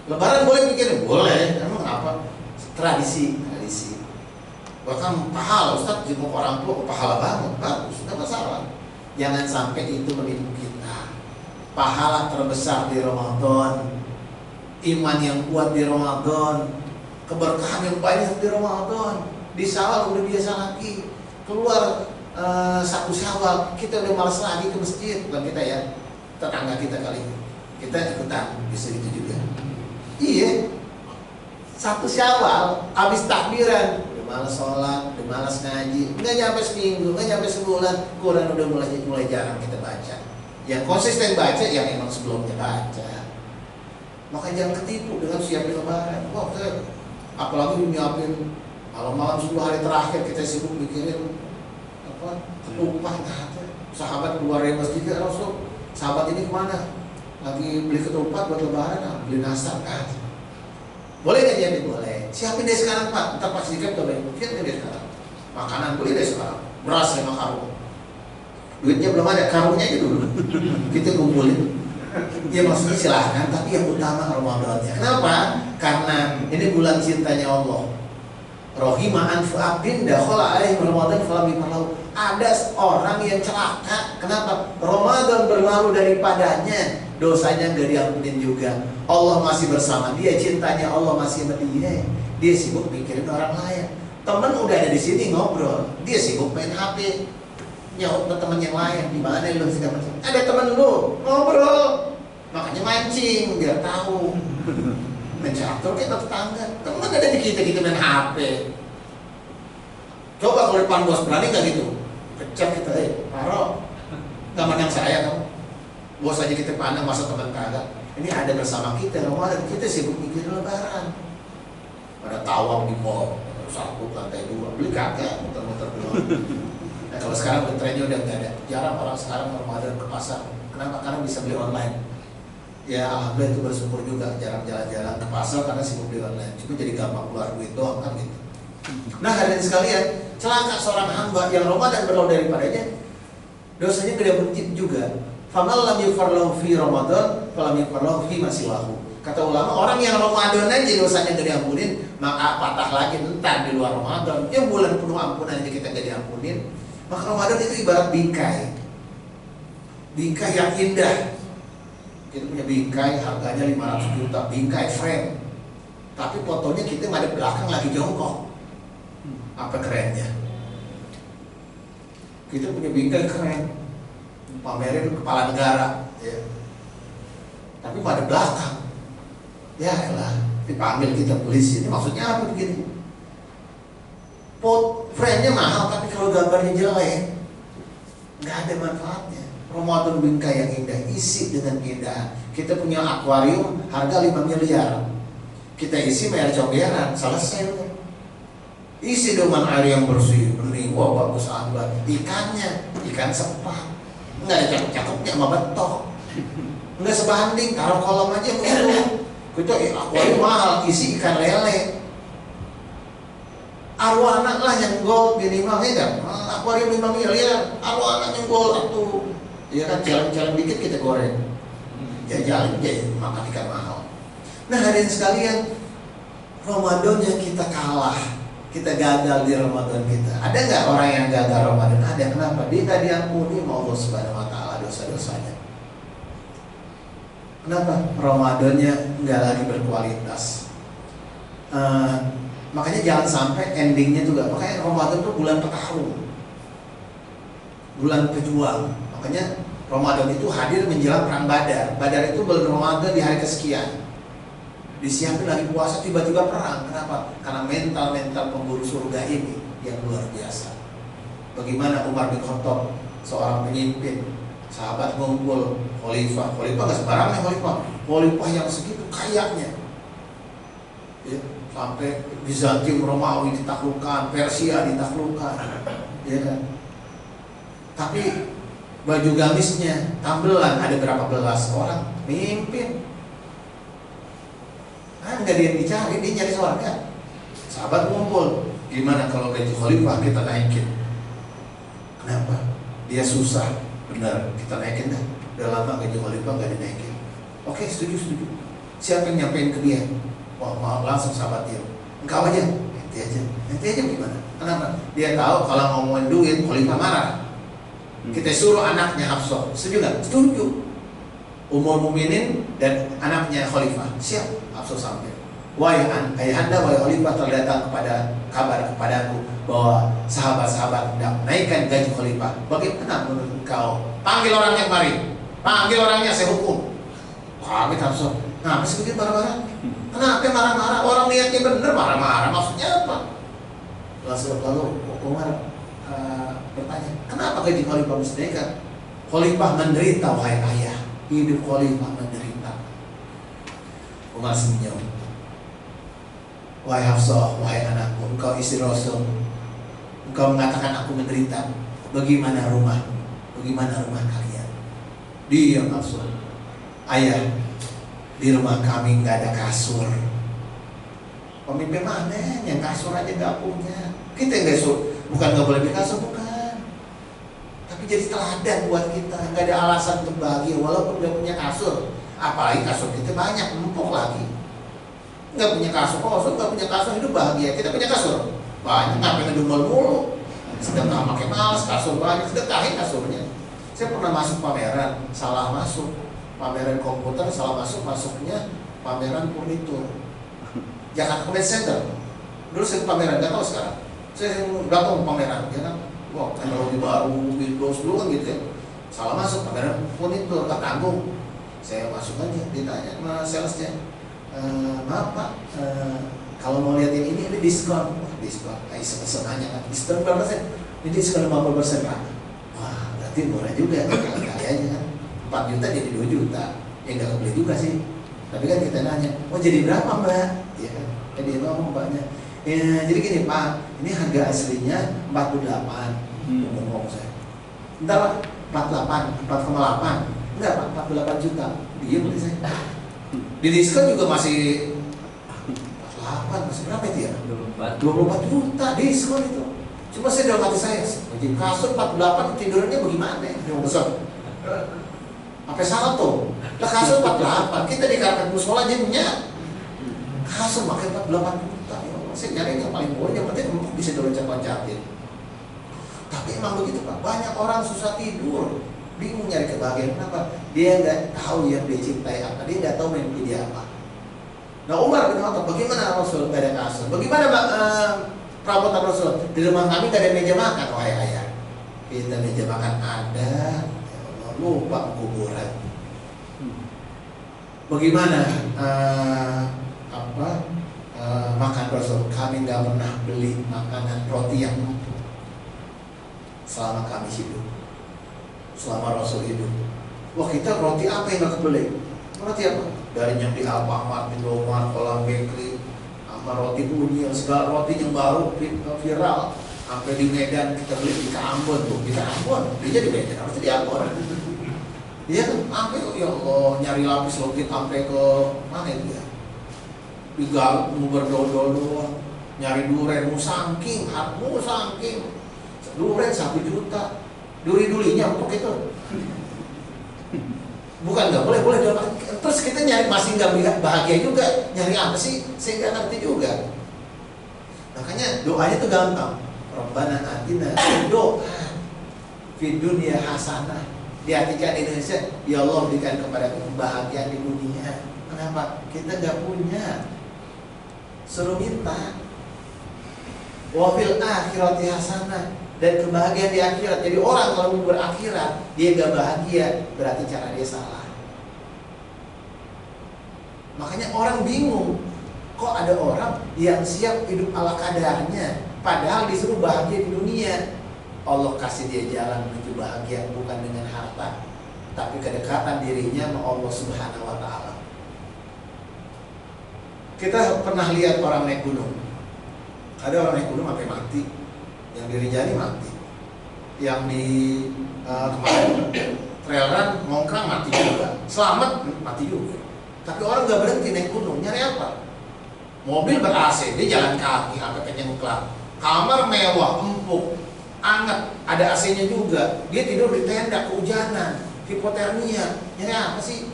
Lebaran boleh mikirin? Boleh. Emang apa? Tradisi. Bahkan pahala, Ustaz, jenguk orang tua pahala banget, bagus, tidak masalah. Jangan sampai itu menipu kita. Pahala terbesar di Ramadan, iman yang kuat di Ramadan, keberkahan yang banyak di Ramadan. Di Syawal udah biasa lagi, keluar 1 Syawal kita udah malas lagi ke masjid. Bukan kita ya, tetangga kita kali ini, kita ikutan bisa gitu juga. Iya, 1 Syawal habis takbiran udah malas sholat, udah malas ngaji, nggak nyampe seminggu, nggak nyampe sebulan, Quran udah mulai jarang kita baca. Yang konsisten baca yang emang sebelumnya baca. Maka jangan ketipu dengan siapin Lebaran. Wah, apalagi nyiapin Kalau malam 10 hari terakhir kita sibuk mikirin apa ketupat, sahabat keluar dari masjid, ya Rasul, sahabat ini kemana? Lagi beli ketupat buat lebaran, beli nasar kan? Boleh nggak jadi? Boleh. Siapin dari sekarang Pak, ntar pas dikit udah banyak mungkin dari sekarang. Makanan beli dari sekarang, beras 5 karung. Duitnya belum ada, karungnya aja dulu. Kita kumpulin. Ya maksudnya silahkan, tapi yang utama Ramadannya. Kenapa? Karena ini bulan cintanya Allah. Rohimah anfu abdin dakhala alaihi Ramadan falam yuqallahu. Ada orang yang celaka. Kenapa? Ramadan berlalu daripadanya, dosanya gak diampunin juga. Allah masih bersama dia, cintanya Allah masih sama dia. Dia sibuk mikirin orang lain. Temen udah ada di sini ngobrol, dia sibuk main HP, nyaut ke temen yang lain. Di mana lu segala macam. Ada temen lu ngobrol, makanya mancing biar tahu. Mencatur kita tetangga, teman ada di kita main HP. Coba kalau depan bos berani nggak gitu? Pecat kita, Paro, nggak mandang saya kamu. Bos aja kita pandang, masa teman kagak. Ini ada bersama kita, Ramadan kita sibuk mikir lebaran. Pada tawang di mall, satu lantai 2, beli kagak, muter-muter doang. Nah kalau sekarang trennya udah nggak ada, jarang orang sekarang Ramadan ke pasar. Kenapa? Karena bisa beli online. Ya alhamdulillah itu bersyukur juga, jarang jalan-jalan ke pasar karena sibuk di online. Cuma jadi gampang keluar duit doang kan gitu. Nah hadirin sekalian, celaka seorang hamba yang Ramadan berlalu daripadanya, dosanya gede bencit juga. Famal lam yughfar lahu fi Ramadan, falam yughfar lahu fi ma siwahu. Kata ulama, orang yang Ramadan aja dosanya gak diampunin, maka patah lagi entar di luar Ramadan. Yang bulan penuh ampunan aja kita gak diampunin, maka Ramadan itu ibarat bingkai. Bingkai yang indah. Kita punya bingkai harganya 500 juta, bingkai frame. Tapi fotonya kita ada belakang lagi jongkok. Apa kerennya? Kita punya bingkai keren, pamerin kepala negara, ya. Tapi pada belakang, ya elah, dipanggil kita polisi. Ini maksudnya apa begini? Frame-nya mahal, tapi kalau gambarnya jelek, nggak ada manfaatnya. Ramadan bingkai yang indah, isi dengan keindahan. Kita punya akuarium harga 5 miliar. Kita isi air comberan, selesai. Isi dengan air yang bersih, bening, wah bagus banget. Ikannya, ikan sepat, nggak ada cakep-cakepnya sama betok, nggak sebanding. Taruh kolam aja begitu. Kita akuarium mahal, isi ikan lele. Arwana lah yang gold minimal ya kan? Akuarium 5 miliar, arwana yang gold atuh. Ya kan, jalan-jalan dikit kita goreng, jalan makan ikan mahal. Nah hadirin sekalian, Ramadannya kita kalah, kita gagal di Ramadan kita. Ada nggak orang yang gagal Ramadan? Ada. Kenapa? Dia tadi diampuni sama Allah Subhanahu Wa Taala dosa-dosanya. Kenapa? Ramadannya nggak lagi berkualitas. Makanya jangan sampai endingnya juga. Makanya Ramadan itu bulan petarung, bulan pejuang. Makanya Ramadan itu hadir menjelang perang Badar. Badar itu bulan Ramadan di hari kesekian. Disiapin lagi puasa, tiba-tiba perang. Kenapa? Karena mental pemburu surga ini yang luar biasa. Bagaimana Umar bin Khattab, seorang pemimpin, sahabat ngumpul, khalifah nggak sembarangan khalifah yang segitu kayanya. Ya, sampai Bizantium Romawi ditaklukkan, Persia ditaklukkan, ya kan? Tapi baju gamisnya tambelan, ada berapa belas orang mimpin. Nggak dia dicari, dia nyari surga. Sahabat ngumpul, gimana kalau gaji khalifah kita naikin? Kenapa? Dia susah, benar, kita naikin dah. Udah lama gaji khalifah nggak dinaikin. Oke, setuju. Siapa yang nyampein ke dia? Wah, maaf, langsung sahabat dia. Engkau aja, ente aja gimana? Kenapa? Dia tahu kalau ngomongin duit, khalifah marah. Kita suruh anaknya Hafsah, setuju nggak? Setuju. Ummul Mukminin dan anaknya Khalifah, siap. Hafsah sampai, wahai ayahanda, wahai Khalifah, telah datang kabar kepadaku bahwa sahabat-sahabat hendak menaikkan gaji Khalifah. Bagaimana menurut engkau? Panggil orangnya kemari, panggil orangnya, saya hukum. Kaget Hafsah, kenapa sih begitu marah-marah? Kenapa marah-marah? Orang niatnya bener, marah-marah maksudnya apa? Lalu Umar bertanya, kenapa gaji Khalifah mesti naikkan? Khalifah menderita, wahai ayah. Hidup Khalifah menderita. Umar senyum. Wahai Hafsah, wahai anakku, engkau istri Rasul, engkau mengatakan aku menderita. Bagaimana rumahmu? Bagaimana rumah kalian? Diam Hafsah. Ayah, di rumah kami nggak ada kasur. Pemimpin mana yang kasur aja nggak punya? Kita nggak bukan nggak boleh beli kasur, bukan. Tapi jadi teladan buat kita. Nggak ada alasan untuk bahagia walaupun nggak punya kasur. Apalagi kasur kita banyak, empuk lagi. Nggak punya kasur, nggak punya kasur hidup bahagia. Kita punya kasur banyak, ngapain ngedumel mulu. Sedekah pakai malas, kasur banyak, sedekahin kasurnya. Saya pernah masuk pameran, salah masuk. Pameran komputer, salah masuknya pameran furnitur Jakarta Convention Center. Dulu saya pameran, nggak tahu sekarang. Saya nggak tahu pameran, ya kan? Wah, teknologi baru, Windows dulu kan gitu ya. Salah masuk pameran furnitur, nggak tanggung. Saya masuk aja, ditanya sama salesnya, maaf Pak, kalau mau lihat yang ini diskon. Wah, diskon, iseng-iseng nanya kan, diskon berapa persen? Ini diskon 50% Pak. Wah, berarti murah juga, kali aja kan. 4 juta jadi 2 juta, ya nggak kebeli juga sih. Tapi kan kita nanya, oh jadi berapa Mbak? Ya kan, jadi ngomong Mbaknya, ya jadi gini Pak, ini harga aslinya 48. Ngomong saya, entar Pak, 4,8, enggak Pak, 48 juta. Dia beli saya. Di diskon juga masih 48, masih berapa itu ya? 24 juta diskon itu. Cuma saya dalam hati saya, kasur 48 tidurnya bagaimana? Yang besar. Apa salah tuh? Lah kasur 48, kita di karpet musola nyenyak. Kasur pakai 48 juta. Ya Allah, saya nyari yang paling murah, yang penting bisa diloncat-loncatin. Tapi emang begitu Pak, banyak orang susah tidur, bingung nyari kebahagiaan. Kenapa? Dia nggak tahu yang dia cintai apa, dia nggak tahu mimpi dia apa. Nah Umar bin Khattab, bagaimana Rasul nggak ada kasur? Bagaimana perabotan Rasul? Di rumah kami nggak ada meja makan, wahai ayah. Kita meja makan ada. Lupa kuburan. Bagaimana makan Rasul? Kami nggak pernah beli makanan roti yang empuk selama kami hidup, selama Rasul hidup. Wah kita roti apa yang nggak kebeli? Roti apa? Dari yang di Alfamart, Indomaret, Kolam Bakery, sama roti Unyil, segala roti yang baru viral. Sampai di Medan kita beli di Ambon tuh, di Ambon, dia di Medan, harusnya di Ambon. Iya kan, sampai ya Allah nyari lapis logit sampai ke mana itu ya? Di Garut mau berdodol doang, nyari duren musangking, duren 1 juta, duri-durinya untuk itu. Bukan nggak boleh dapat. Terus kita nyari masih nggak bahagia juga, nyari apa sih? Saya nggak ngerti juga. Makanya doanya tuh gampang. Rabbana atina, doa fid dunya hasanah. Diartikan di Indonesia, ya Allah berikan kepada kebahagiaan di dunia. Kenapa? Kita nggak punya. Suruh minta. Wa fil akhirati hasanah, dan kebahagiaan di akhirat. Jadi orang kalau mau berakhirat dia nggak bahagia, berarti cara dia salah. Makanya orang bingung, kok ada orang yang siap hidup ala kadarnya, padahal disuruh bahagia di dunia. Allah kasih dia jalan menuju bahagia bukan dengan harta, tapi kedekatan dirinya sama Allah Subhanahu wa Ta'ala. Kita pernah lihat orang naik gunung. Ada orang naik gunung sampai mati, yang di Rinjani mati, yang di kemarin trail run Ngongkrang mati juga, selamat mati juga. Tapi orang nggak berhenti naik gunung, nyari apa? Mobil ber-AC, dia jalan kaki sampai ke Nyengklang. Kamar mewah, empuk, anget, ada AC-nya juga. Dia tidur di tenda, kehujanan, hipotermia. Nyari apa sih?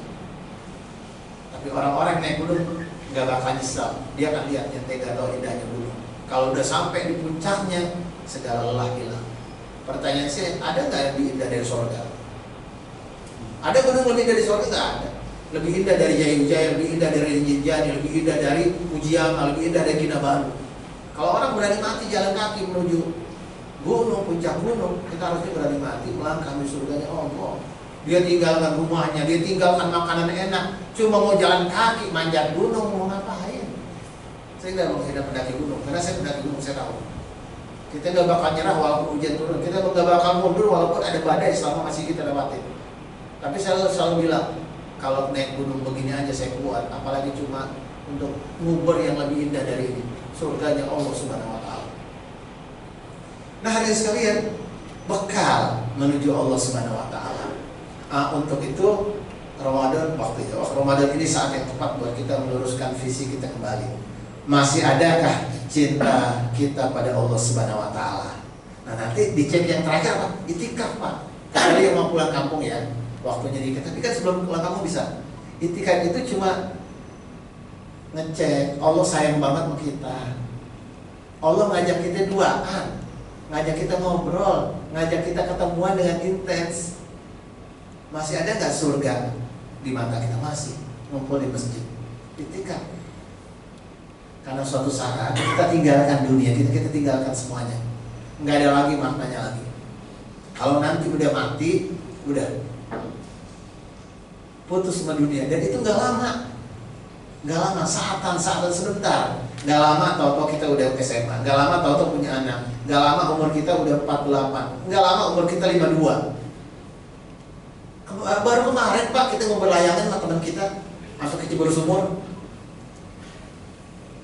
Tapi orang-orang naik gunung nggak bakal nyesal. Dia akan lihat yang tega atau indahnya gunung. Kalau udah sampai di puncaknya, segala lelah hilang. Pertanyaan saya, ada nggak yang lebih indah dari surga? Ada gunung lebih dari surga? Nggak ada. Lebih indah dari Jaya, lebih indah dari Rinjani, lebih indah dari Fujiyama, lebih indah dari Kinabalu. Kalau orang berani mati jalan kaki menuju gunung, puncak gunung, kita harusnya berani mati melangkah menuju surganya Allah. Dia tinggalkan rumahnya, dia tinggalkan makanan enak, cuma mau jalan kaki manjat gunung, mau ngapain? Saya nggak mau hidup pendaki gunung, karena saya pendaki gunung, saya tahu. Kita nggak bakal nyerah walaupun hujan turun, kita nggak bakal mundur walaupun ada badai selama masih kita lewatin. Tapi saya selalu bilang, kalau naik gunung begini aja saya kuat, apalagi cuma untuk ngubur yang lebih indah dari ini. surganya Allah Subhanahu wa taala. Nah, hadirin sekalian, bekal menuju Allah Subhanahu wa taala. Untuk itu Ramadan Ramadan ini saat yang tepat buat kita meluruskan visi kita kembali. Masih adakah cinta kita pada Allah Subhanahu wa taala? Nah, nanti dicek yang terakhir Pak, itikaf Pak. Kalau yang mau pulang kampung ya, waktunya dikit. Tapi kan sebelum pulang kampung bisa. Itikaf itu cuma ngecek Allah sayang banget sama kita. Allah ngajak kita duaan, ngajak kita ngobrol, ngajak kita ketemuan dengan intens. Masih ada nggak surga di mata kita? Masih. Ngumpul di masjid, itikaf. Karena suatu saat kita tinggalkan dunia, kita tinggalkan semuanya, nggak ada lagi maknanya lagi. Kalau nanti udah mati, udah putus sama dunia. Dan itu nggak lama, saatan sebentar. Nggak lama tahu-tahu kita udah SMA, nggak lama tahu-tahu punya anak, nggak lama umur kita udah 48, nggak lama umur kita 52. Baru kemarin Pak kita ngobrol layangan sama teman kita masuk ke Ciburu Sumur.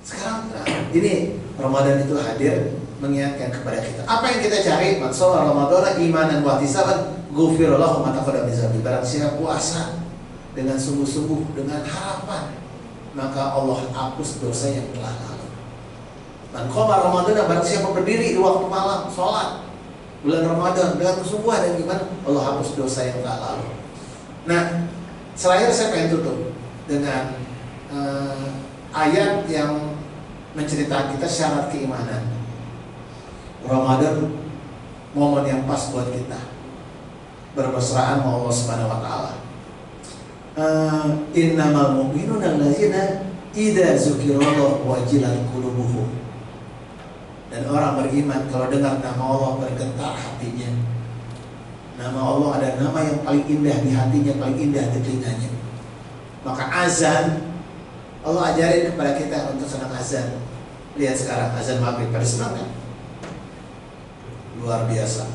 Sekarang ini Ramadan itu hadir mengingatkan kepada kita. Apa yang kita cari? Man shoma Ramadan imanan wa ihtisaban ghufira lahu ma taqaddama min dzambi. Barang siapa puasa dengan sungguh-sungguh, dengan harapan, maka Allah hapus dosa yang telah lalu. Man qoma Ramadan, barang siapa berdiri di waktu malam sholat bulan Ramadan dengan kesungguhan dan gimana, Allah hapus dosa yang telah lalu. Nah, selain saya pengen tutup dengan ayat yang menceritakan kita syarat keimanan. Ramadan momen yang pas buat kita bermesraan sama Allah Subhanahu wa taala. Innamal mu'minuna allazina idza dzukirallahu wajilat qulubuhum. Dan orang beriman kalau dengar nama Allah bergetar hatinya. Nama Allah ada nama yang paling indah di hatinya, paling indah di telinganya. Maka azan Allah ajarin kepada kita untuk senang azan. Lihat sekarang azan maghrib, pada senang kan? Luar biasa.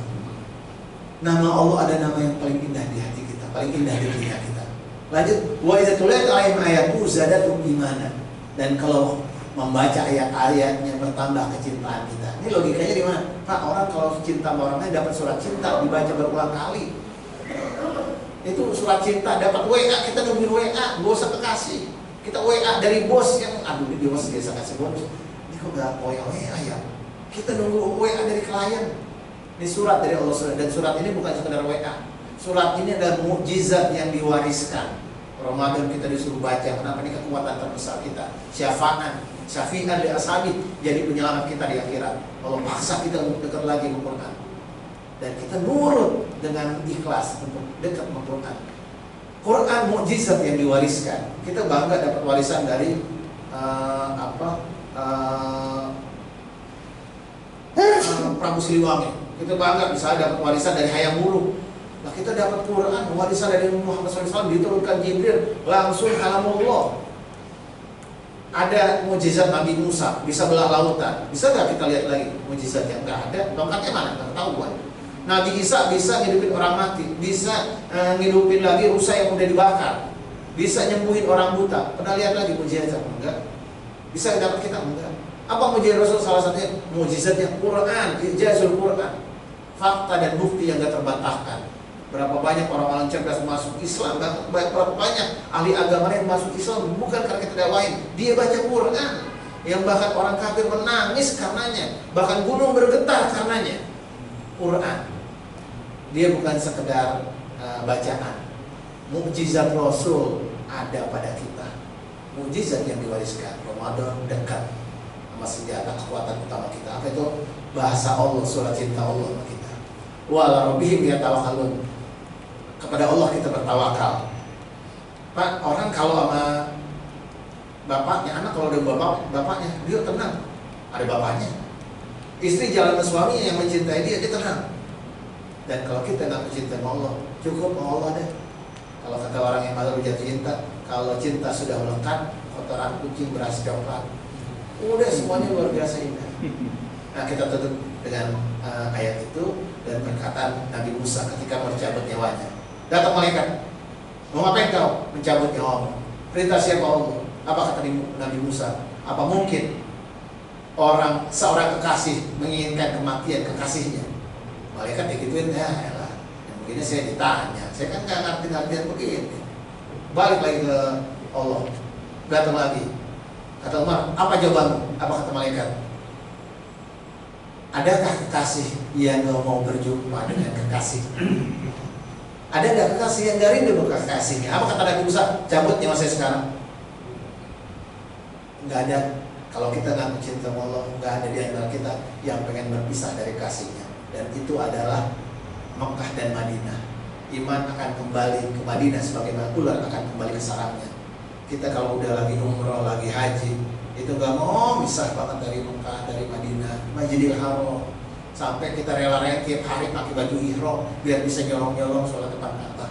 Nama Allah ada nama yang paling indah di hati kita, paling indah di telinga kita. Lanjut, wa idza tuliyat alaihim ayatu zadatum imanan. Dan kalau membaca ayat-ayatnya bertambah kecintaan kita. Ini logikanya di mana? Pak, orang kalau cinta sama orang lain dapat surat cinta dibaca berulang kali. Itu surat cinta dapat WA, kita nungguin WA, gak usah kekasih. Kita WA dari bos yang, aduh ini bos biasa kasih bonus. Ini kok gak WA ya? Kita nunggu WA dari klien. Ini surat dari Allah, dan surat ini bukan sekedar WA. Surat ini adalah mukjizat yang diwariskan. Ramadan kita disuruh baca. Kenapa? Ini kekuatan terbesar kita. Syafi'an li ashabi, jadi penyelamat kita di akhirat. Allah paksa kita untuk dekat lagi dengan Quran. Dan kita nurut dengan ikhlas untuk dekat dengan Quran. Quran mukjizat yang diwariskan. Kita bangga dapat warisan dari Prabu Siliwangi. Kita bangga bisa dapat warisan dari Hayam Wuruk. Nah, kita dapat Quran warisan dari Muhammad SAW, diturunkan Jibril langsung kalamullah. Ada mukjizat Nabi Musa bisa belah lautan. Bisa nggak kita lihat lagi mukjizatnya? Nggak ada. Tongkatnya mana? Nggak ketahuan. Nabi Isa bisa ngidupin orang mati, bisa ngidupin lagi rusa yang udah dibakar, bisa nyembuhin orang buta. Pernah lihat lagi mukjizat? Enggak. Bisa dapat kita? Enggak. Apa mukjizat Rasul? Salah satunya mukjizatnya Quran, ijazul Quran, fakta dan bukti yang gak terbantahkan. Berapa banyak orang-orang cerdas masuk Islam, berapa banyak ahli agama yang masuk Islam bukan karena kita dakwain, dia baca Quran, yang bahkan orang kafir menangis karenanya, bahkan gunung bergetar karenanya. Quran, dia bukan sekedar bacaan. Mukjizat Rasul ada pada kita, mukjizat yang diwariskan. Ramadan dekat sama senjata kekuatan utama kita. Apa itu? Bahasa Allah, surat cinta Allah sama kita. Wa ala rabbihim yatawakkalun. Kepada Allah kita bertawakal. Pak, orang kalau sama bapaknya, anak kalau ada bapaknya, dia tenang. Ada bapaknya. Istri jalan ke suaminya yang mencintai dia tenang. Dan kalau kita nggak mencintai Allah, cukup sama Allah deh. Kalau kata orang yang baru jatuh cinta, kalau cinta sudah melekat, kotoran kucing beras coklat. Udah semuanya luar biasa indah. Nah, kita tutup dengan ayat itu dan perkataan Nabi Musa ketika mencabut nyawanya. Datang malaikat, mau ngapain kau mencabut nyawamu? Perintah siapa Allah? Apa kata Nabi Musa? Apa mungkin seorang kekasih menginginkan kematian kekasihnya, malaikat digituin, ya elah, yang begini saya ditanya, saya kan nggak ngerti-ngertian begini. Balik lagi ke Allah, datang lagi, kata Umar, apa jawabanmu? Apa kata malaikat? Adakah kekasih yang nggak mau berjumpa dengan kekasih? Ada nggak kekasih yang gak rindu dengan kekasihnya? Apa kata Nabi Musa? Cabut nyawa saya sekarang. Nggak ada. Kalau kita nggak mencinta Allah, nggak ada di antara kita yang pengen berpisah dari kasihnya. Dan itu adalah Mekah dan Madinah. Iman akan kembali ke Madinah sebagaimana ular akan kembali ke sarangnya. Kita kalau udah lagi umroh, lagi haji, itu nggak mau misah banget dari Mekah, dari Madinah, Masjidil Haram. Sampai kita rela-rela tiap hari pakai baju ihram biar bisa nyolong-nyolong sholat depan Ka'bah.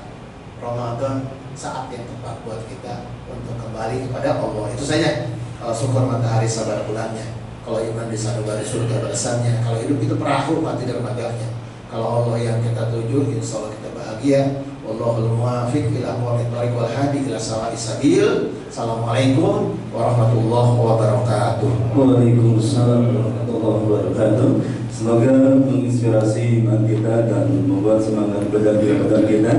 Ramadan saat yang tepat buat kita untuk kembali kepada Allah. Itu saja. Kalau syukur matahari sabar bulannya, kalau iman di sanubari surga balasannya, kalau hidup itu perahu mati dermaganya. Kalau Allah yang kita tuju, insya Allah kita bahagia. Wallahul muwaffiq ila aqwamit thoriq wal hadi ila sawa'is sabil. Assalamualaikum warahmatullahi wabarakatuh. Waalaikumsalam warahmatullahi wabarakatuh. Semoga menginspirasi iman kita dan membuat semangat belajar kita.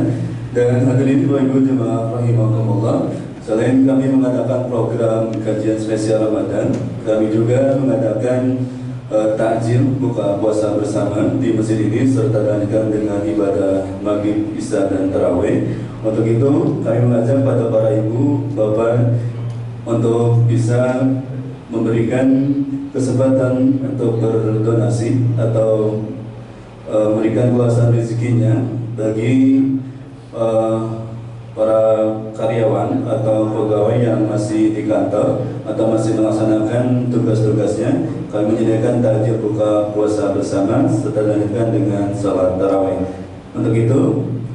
Dan hadirin Bapak Ibu jemaah rahimakumullah, selain kami mengadakan program kajian spesial Ramadan, kami juga mengadakan takjil buka puasa bersama di masjid ini serta dilanjutkan dengan ibadah maghrib, isya dan tarawih. Untuk itu kami mengajak pada para ibu, bapak untuk bisa memberikan kesempatan untuk berdonasi atau memberikan luasan rezekinya bagi para karyawan atau pegawai yang masih di kantor atau masih melaksanakan tugas-tugasnya. Kami menyediakan takjil buka puasa bersama serta dilanjutkan dengan salat tarawih. Untuk itu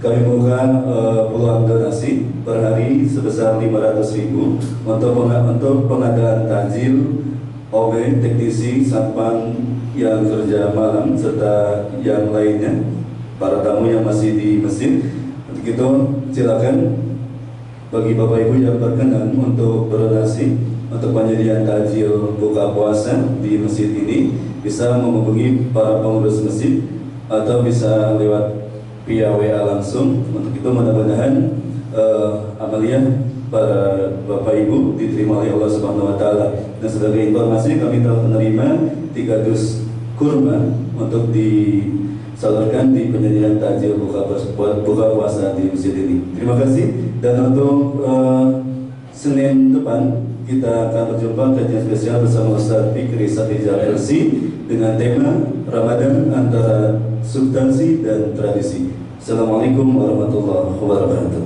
kami buka peluang donasi per hari sebesar 500.000 untuk pengadaan takjil, OB, teknisi, satpam yang kerja malam serta yang lainnya, para tamu yang masih di masjid. Untuk itu silakan bagi Bapak Ibu yang berkenan untuk berdonasi untuk penyediaan takjil buka puasa di masjid ini, bisa menghubungi para pengurus masjid atau bisa lewat via WA langsung. Untuk itu mudah-mudahan amaliyah para Bapak Ibu diterima oleh Allah Subhanahu wa taala. Dan sebagai informasi, kami telah menerima 3 dus kurma untuk disalurkan di penyediaan takjil buka puasa di masjid ini. Terima kasih. Dan untuk Senin depan kita akan berjumpa kajian spesial bersama Ustaz Fikri Satijal LC dengan tema Ramadan antara substansi dan tradisi. Assalamualaikum warahmatullahi wabarakatuh.